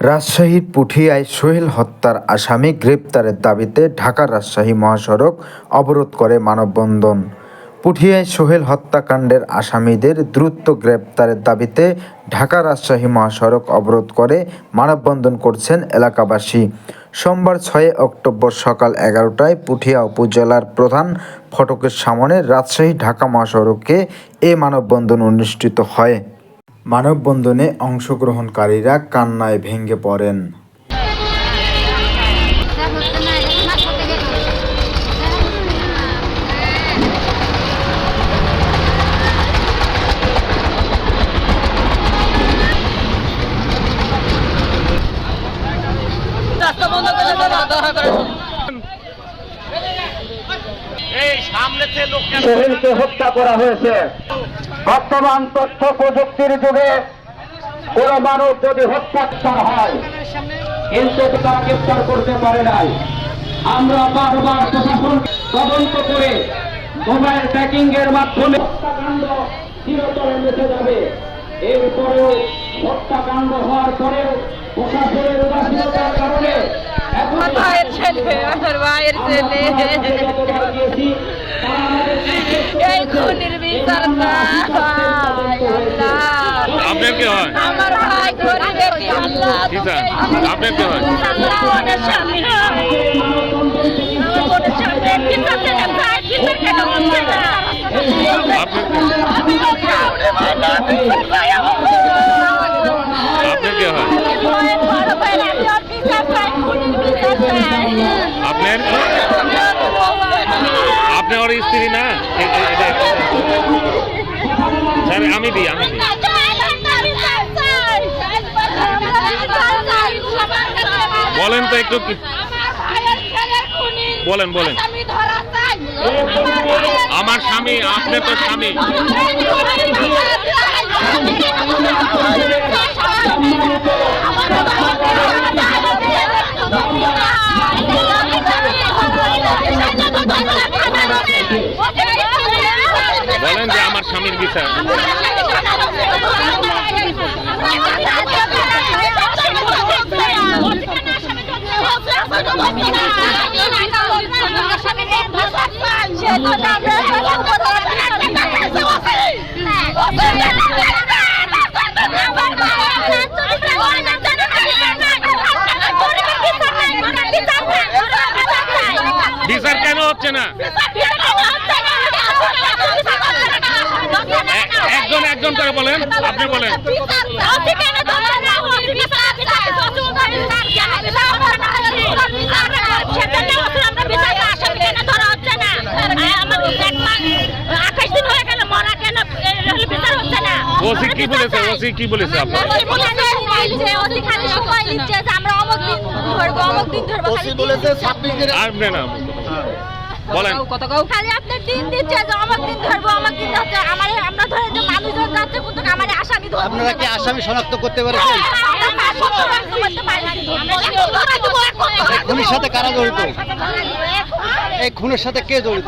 রাজশাহীর পুঠিয়ায় সোহেল হত্যার আসামি গ্রেপ্তারের দাবিতে ঢাকা রাজশাহী মহাসড়ক অবরোধ করে মানববন্ধন। পুঠিয়ায় সোহেল হত্যাকাণ্ডের আসামিদের দ্রুত গ্রেপ্তারের দাবিতে ঢাকা রাজশাহী মহাসড়ক অবরোধ করে মানববন্ধন করছেন এলাকাবাসী। সোমবার ৬ অক্টোবর সকাল ১১টায় পুঠিয়া উপজেলার প্রধান ফটকের সামনে রাজশাহী ঢাকা মহাসড়কে এ মানববন্ধন অনুষ্ঠিত হয়। মানববন্ধনে অংশগ্রহণকারীরা কান্নায় ভেঙে পড়েন। সোহেলকে হত্যা করা হয়েছে। বর্তমান তথ্য প্রযুক্তির যুগে কোন মানব যদি হত্যা হয় কিন্তু তারা গ্রেপ্তার করতে পারে নাই। আমরা বারবার প্রশাসন তদন্ত করে মোবাইল ট্র্যাকিং এর মাধ্যমে হত্যাকাণ্ড চিরতরে মিটে যাবে। এরপরেও হত্যাকাণ্ড হওয়ার পরেও প্রশাসনের উদাসীনতার কারণে আপনার কি হয়? আমার ভাই গরিব ব্যক্তি, আল্লাহ আপনার কি হয়? ওদের স্বামী আপনার কি হয়? আপনার আপনি ওর স্ত্রী না? স্যার আমি দিই বলেন তো একটু বলেন আমার স্বামী, আপনি তো স্বামী। বলেন যে আমার স্বামীর বিচার। বিচার কেন হচ্ছে না? একজন করে বলেন, আপনি বলেন। ওসি কি বলেছে? আপনার আসবে না বলেন। খালি আপনার দিন দিচ্ছে যে অমুক দিন ধরবো, অমুক দিন যাচ্ছে। আমরা ধরে যে মানুষজন যাচ্ছে কিন্তু আমার আসামি ধরবো। আপনারা কি আসামি শনাক্ত করতে পেরেছেন? খুনের সাথে কারা জড়িত? এই খুনের সাথে কে জড়িত?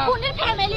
খুনের ফ্যামিলি